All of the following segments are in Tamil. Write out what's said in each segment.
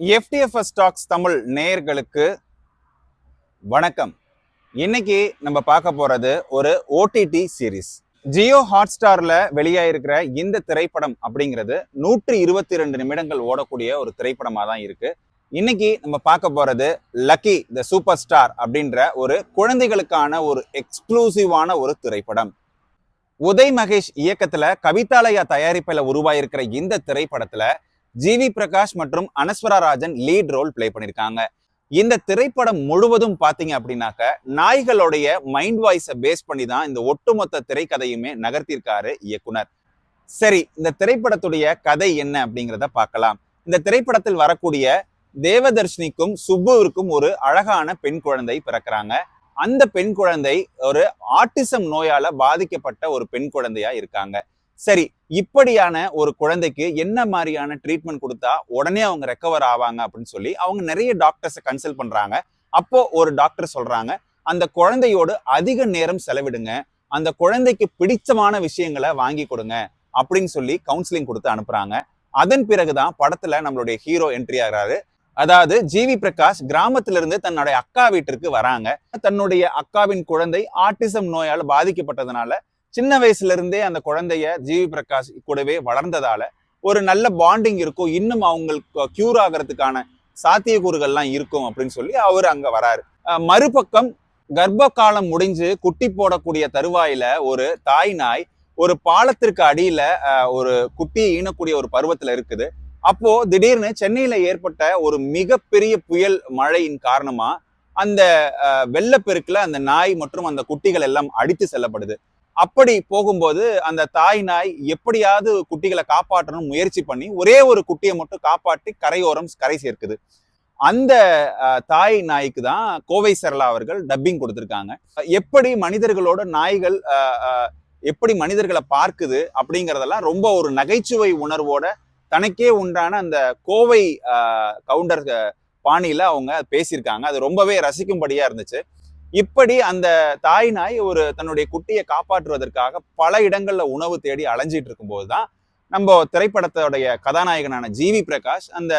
FTFS ஸ்டாக்ஸ் தமிழ் நேயர்களுக்கு வணக்கம். இன்னைக்கு நம்ம பார்க்க போறது ஒரு OTT சீரிஸ். ஜியோ ஹாட்ஸ்டார்ல வெளியாயிருக்கிற இந்த திரைப்படம் அப்படிங்கிறது 122 நிமிடங்கள் ஓடக்கூடிய ஒரு திரைப்படமா தான் இருக்கு. இன்னைக்கு நம்ம பார்க்க போறது லக்கி த சூப்பர் ஸ்டார் அப்படின்ற ஒரு குழந்தைகளுக்கான ஒரு எக்ஸ்க்ளூசிவான ஒரு திரைப்படம். உதய் மகேஷ் இயக்கத்துல கவிதாலயா தயாரிப்பில் உருவாயிருக்கிற இந்த திரைப்படத்துல ஜிவி பிரகாஷ் மற்றும் Anaswara Rajan lead role play பண்ணிருக்காங்க. இந்த திரைப்படம் முழுவதும் பாத்தீங்க அப்படின்னாக்க நாய்களுடைய மைண்ட் வாய்ஸை பேஸ் பண்ணி தான் இந்த ஒட்டுமொத்த திரைக்கதையுமே நகர்த்திருக்காரு இயக்குனர். சரி, இந்த திரைப்படத்துடைய கதை என்ன அப்படிங்கிறத பார்க்கலாம். இந்த திரைப்படத்தில் வரக்கூடிய தேவதர்ஷினிக்கும் சுப்புவிற்கும் ஒரு அழகான பெண் குழந்தை பிறக்கிறாங்க. அந்த பெண் குழந்தை ஒரு ஆட்டிசம் நோயால பாதிக்கப்பட்ட ஒரு பெண் குழந்தையா இருக்காங்க. சரி, இப்படியான ஒரு குழந்தைக்கு என்ன மாதிரியான ட்ரீட்மெண்ட் கொடுத்தா உடனே அவங்க ரெக்கவர் ஆவாங்க அப்படின்னு சொல்லி அவங்க நிறைய டாக்டர்ஸை கன்சல்ட் பண்றாங்க. அப்போ ஒரு டாக்டர் சொல்றாங்க, அந்த குழந்தையோடு அதிக நேரம் செலவிடுங்க, அந்த குழந்தைக்கு பிடிச்சமான விஷயங்களை வாங்கி கொடுங்க அப்படின்னு சொல்லி கவுன்சிலிங் கொடுத்து அனுப்புறாங்க. அதன் பிறகுதான் படத்துல நம்மளுடைய ஹீரோ என்ட்ரி ஆகிறாரு. அதாவது ஜிவி பிரகாஷ் கிராமத்திலிருந்து தன்னுடைய அக்கா வீட்டிற்கு வராங்க. தன்னுடைய அக்காவின் குழந்தை ஆட்டிசம் நோயால் பாதிக்கப்பட்டதுனால சின்ன வயசுல இருந்தே அந்த குழந்தைய ஜிவி பிரகாஷ் கூடவே வளர்ந்ததால ஒரு நல்ல பாண்டிங் இருக்கும், இன்னும் அவங்களுக்கு கியூர் ஆகிறதுக்கான சாத்தியக்கூறுகள்லாம் இருக்கும் அப்படின்னு சொல்லி அவர் அங்க வராரு. மறுபக்கம் கர்ப்ப காலம் முடிஞ்சு குட்டி போடக்கூடிய தருவாயில ஒரு தாய் நாய் ஒரு பாலத்திற்கு அடியில ஒரு குட்டியை ஈனக்கூடிய ஒரு பருவத்துல இருக்குது. அப்போ திடீர்னு சென்னையில ஏற்பட்ட ஒரு மிகப்பெரிய புயல் மழையின் காரணமா அந்த வெள்ளப்பெருக்குல அந்த நாய் மற்றும் அந்த குட்டிகள் எல்லாம் அடித்து செல்லப்படுது. அப்படி போகும்போது அந்த தாய் நாய் எப்படியாவது குட்டிகளை காப்பாற்றணும் முயற்சி பண்ணி ஒரே ஒரு குட்டியை மட்டும் காப்பாற்றி கரையோரம் கரை சேர்க்குது. அந்த தாய் நாய்க்கு தான் கோவை சரளா அவர்கள் டப்பிங் கொடுத்திருக்காங்க. எப்படி மனிதர்களோட நாய்கள் எப்படி மனிதர்களை பார்க்குது அப்படிங்கிறதெல்லாம் ரொம்ப ஒரு நகைச்சுவை உணர்வோட தனக்கே உண்டான அந்த கோவை கவுண்டர் பாணியில அவங்க பேசியிருக்காங்க. அது ரொம்பவே ரசிக்கும்படியா இருந்துச்சு. இப்படி அந்த தாய் நாய் ஒரு தன்னுடைய குட்டியை காப்பாற்றுவதற்காக பல இடங்கள்ல உணவு தேடி அலைஞ்சிட்டு இருக்கும்போதுதான் நம்ம திரைப்படத்தோடைய கதாநாயகனான ஜிவி பிரகாஷ் அந்த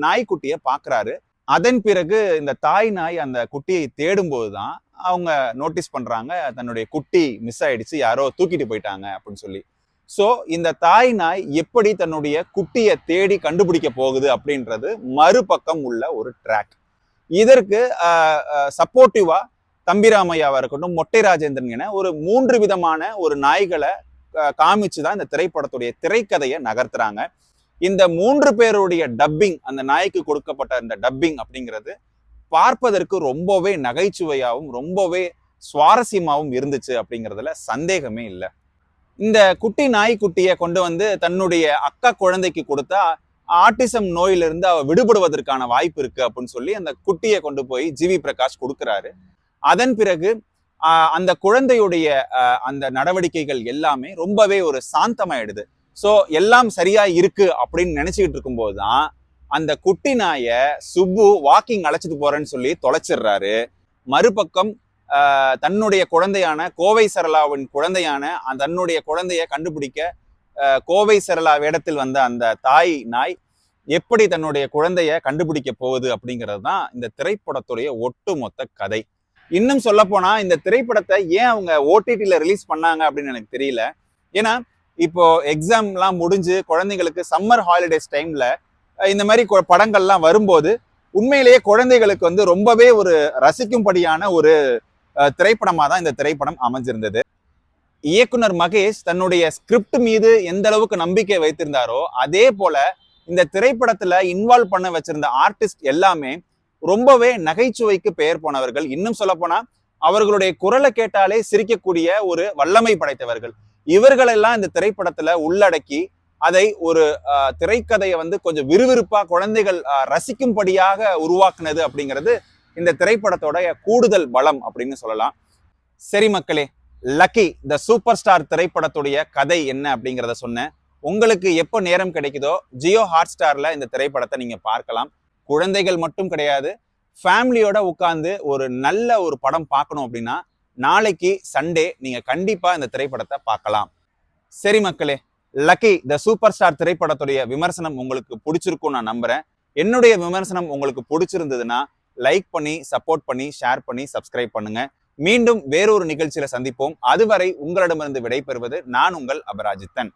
நாய்க்குட்டியை பாக்குறாரு. அதன் பிறகு இந்த தாய் நாய் அந்த குட்டியை தேடும் போதுதான் அவங்க நோட்டீஸ் பண்றாங்க, தன்னுடைய குட்டி மிஸ் ஆயிடுச்சு, யாரோ தூக்கிட்டு போயிட்டாங்க அப்படின்னு சொல்லி. சோ இந்த தாய் நாய் எப்படி தன்னுடைய குட்டியை தேடி கண்டுபிடிக்க போகுது அப்படின்றது மறுபக்கம் உள்ள ஒரு ட்ராக். இதற்கு சப்போர்ட்டிவா தம்பிராமையாவா இருக்கட்டும், மொட்டை ராஜேந்திரன் என ஒரு 3 விதமான ஒரு நாய்களை காமிச்சுதான் இந்த திரைப்படத்துடைய திரைக்கதையை நகர்த்துறாங்க. இந்த 3 பேருடைய டப்பிங், அந்த நாய்க்கு கொடுக்கப்பட்ட இந்த டப்பிங் அப்படிங்கிறது பார்ப்பதற்கு ரொம்பவே நகைச்சுவையாகவும் ரொம்பவே சுவாரஸ்யமாகவும் இருந்துச்சு அப்படிங்கிறதுல சந்தேகமே இல்லை. இந்த குட்டி நாய்க்குட்டியை கொண்டு வந்து தன்னுடைய அக்கா குழந்தைக்கு கொடுத்தா ஆட்டிசம் நோயிலிருந்து அவ விடுபடுவதற்கான வாய்ப்பு இருக்கு அப்படின்னு சொல்லி அந்த குட்டியை கொண்டு போய் ஜிவி பிரகாஷ் கொடுக்கிறாரு. அதன் பிறகு அந்த குழந்தையுடைய அந்த நடவடிக்கைகள் எல்லாமே ரொம்பவே ஒரு சாந்தமாயிடுது. ஸோ எல்லாம் சரியா இருக்கு அப்படின்னு நினைச்சுக்கிட்டு இருக்கும்போதுதான் அந்த குட்டி நாயை சுப்பு வாக்கிங் அழைச்சிட்டு போறேன்னு சொல்லி தொலைச்சிடுறாரு. மறுபக்கம் தன்னுடைய குழந்தையான கோவை சரளாவின் குழந்தையான தன்னுடைய குழந்தைய கண்டுபிடிக்க கோவை சரளா வேடத்தில் வந்த அந்த தாய் நாய் எப்படி தன்னுடைய குழந்தைய கண்டுபிடிக்க போகுது அப்படிங்கிறது தான் இந்த திரைப்படத்துடைய ஒட்டுமொத்த கதை. இன்னும் சொல்ல போனா இந்த திரைப்படத்தை ஏன் அவங்க OTTல ரிலீஸ் பண்ணாங்க அப்படின்னு எனக்கு தெரியல. ஏன்னா இப்போ எக்ஸாம்லாம் முடிஞ்சு குழந்தைங்களுக்கு சம்மர் ஹாலிடேஸ் டைம்ல இந்த மாதிரி படங்கள்லாம் வரும்போது உண்மையிலேயே குழந்தைகளுக்கு வந்து ரொம்பவே ஒரு ரசிக்கும்படியான ஒரு திரைப்படமா தான் இந்த திரைப்படம் அமைஞ்சிருந்தது. இயக்குனர் மகேஷ் தன்னுடைய ஸ்கிரிப்ட் மீது எந்த அளவுக்கு நம்பிக்கை வைத்திருந்தாரோ அதே போல இந்த திரைப்படத்துல இன்வால்வ் பண்ண வச்சிருந்த ஆர்டிஸ்ட் எல்லாமே ரொம்பவே நகைச்சுவைக்கு பெயர் போனவர்கள். இன்னும் சொல்ல போனா அவர்களுடைய குரலை கேட்டாலே சிரிக்கக்கூடிய ஒரு வல்லமை படைத்தவர்கள். இவர்களெல்லாம் இந்த திரைப்படத்துல உள்ளடக்கி அதை ஒரு திரைக்கதையை வந்து கொஞ்சம் விறுவிறுப்பா குழந்தைகள் ரசிக்கும்படியாக உருவாக்குனது அப்படிங்கிறது இந்த திரைப்படத்தோட கூடுதல் பலம் அப்படின்னு சொல்லலாம். சரி மக்களே, லக்கி த சூப்பர் ஸ்டார் திரைப்படத்துடைய கதை என்ன அப்படிங்கிறத சொன்னேன். உங்களுக்கு எப்போ நேரம் கிடைக்குதோ ஜியோ ஹாட்ஸ்டார்ல இந்த திரைப்படத்தை நீங்க பார்க்கலாம். குழந்தைகள் மட்டும் கிடையாது, ஃபேமிலியோட உட்கார்ந்து ஒரு நல்ல ஒரு படம் பார்க்கணும் அப்படின்னா நாளைக்கு சண்டே நீங்க கண்டிப்பா இந்த திரைப்படத்தை பார்க்கலாம். சரி மக்களே, லக்கி த சூப்பர் ஸ்டார் திரைப்படத்துடைய விமர்சனம் உங்களுக்கு பிடிச்சிருக்கும் நான் நம்புறேன். என்னுடைய விமர்சனம் உங்களுக்கு பிடிச்சிருந்ததுன்னா லைக் பண்ணி, சப்போர்ட் பண்ணி, ஷேர் பண்ணி, சப்ஸ்கிரைப் பண்ணுங்க. மீண்டும் வேறொரு நிகழ்ச்சியில சந்திப்போம். அதுவரை உங்களிடமிருந்து விடைபெறுவது நான் உங்கள் அபராஜித்தன்.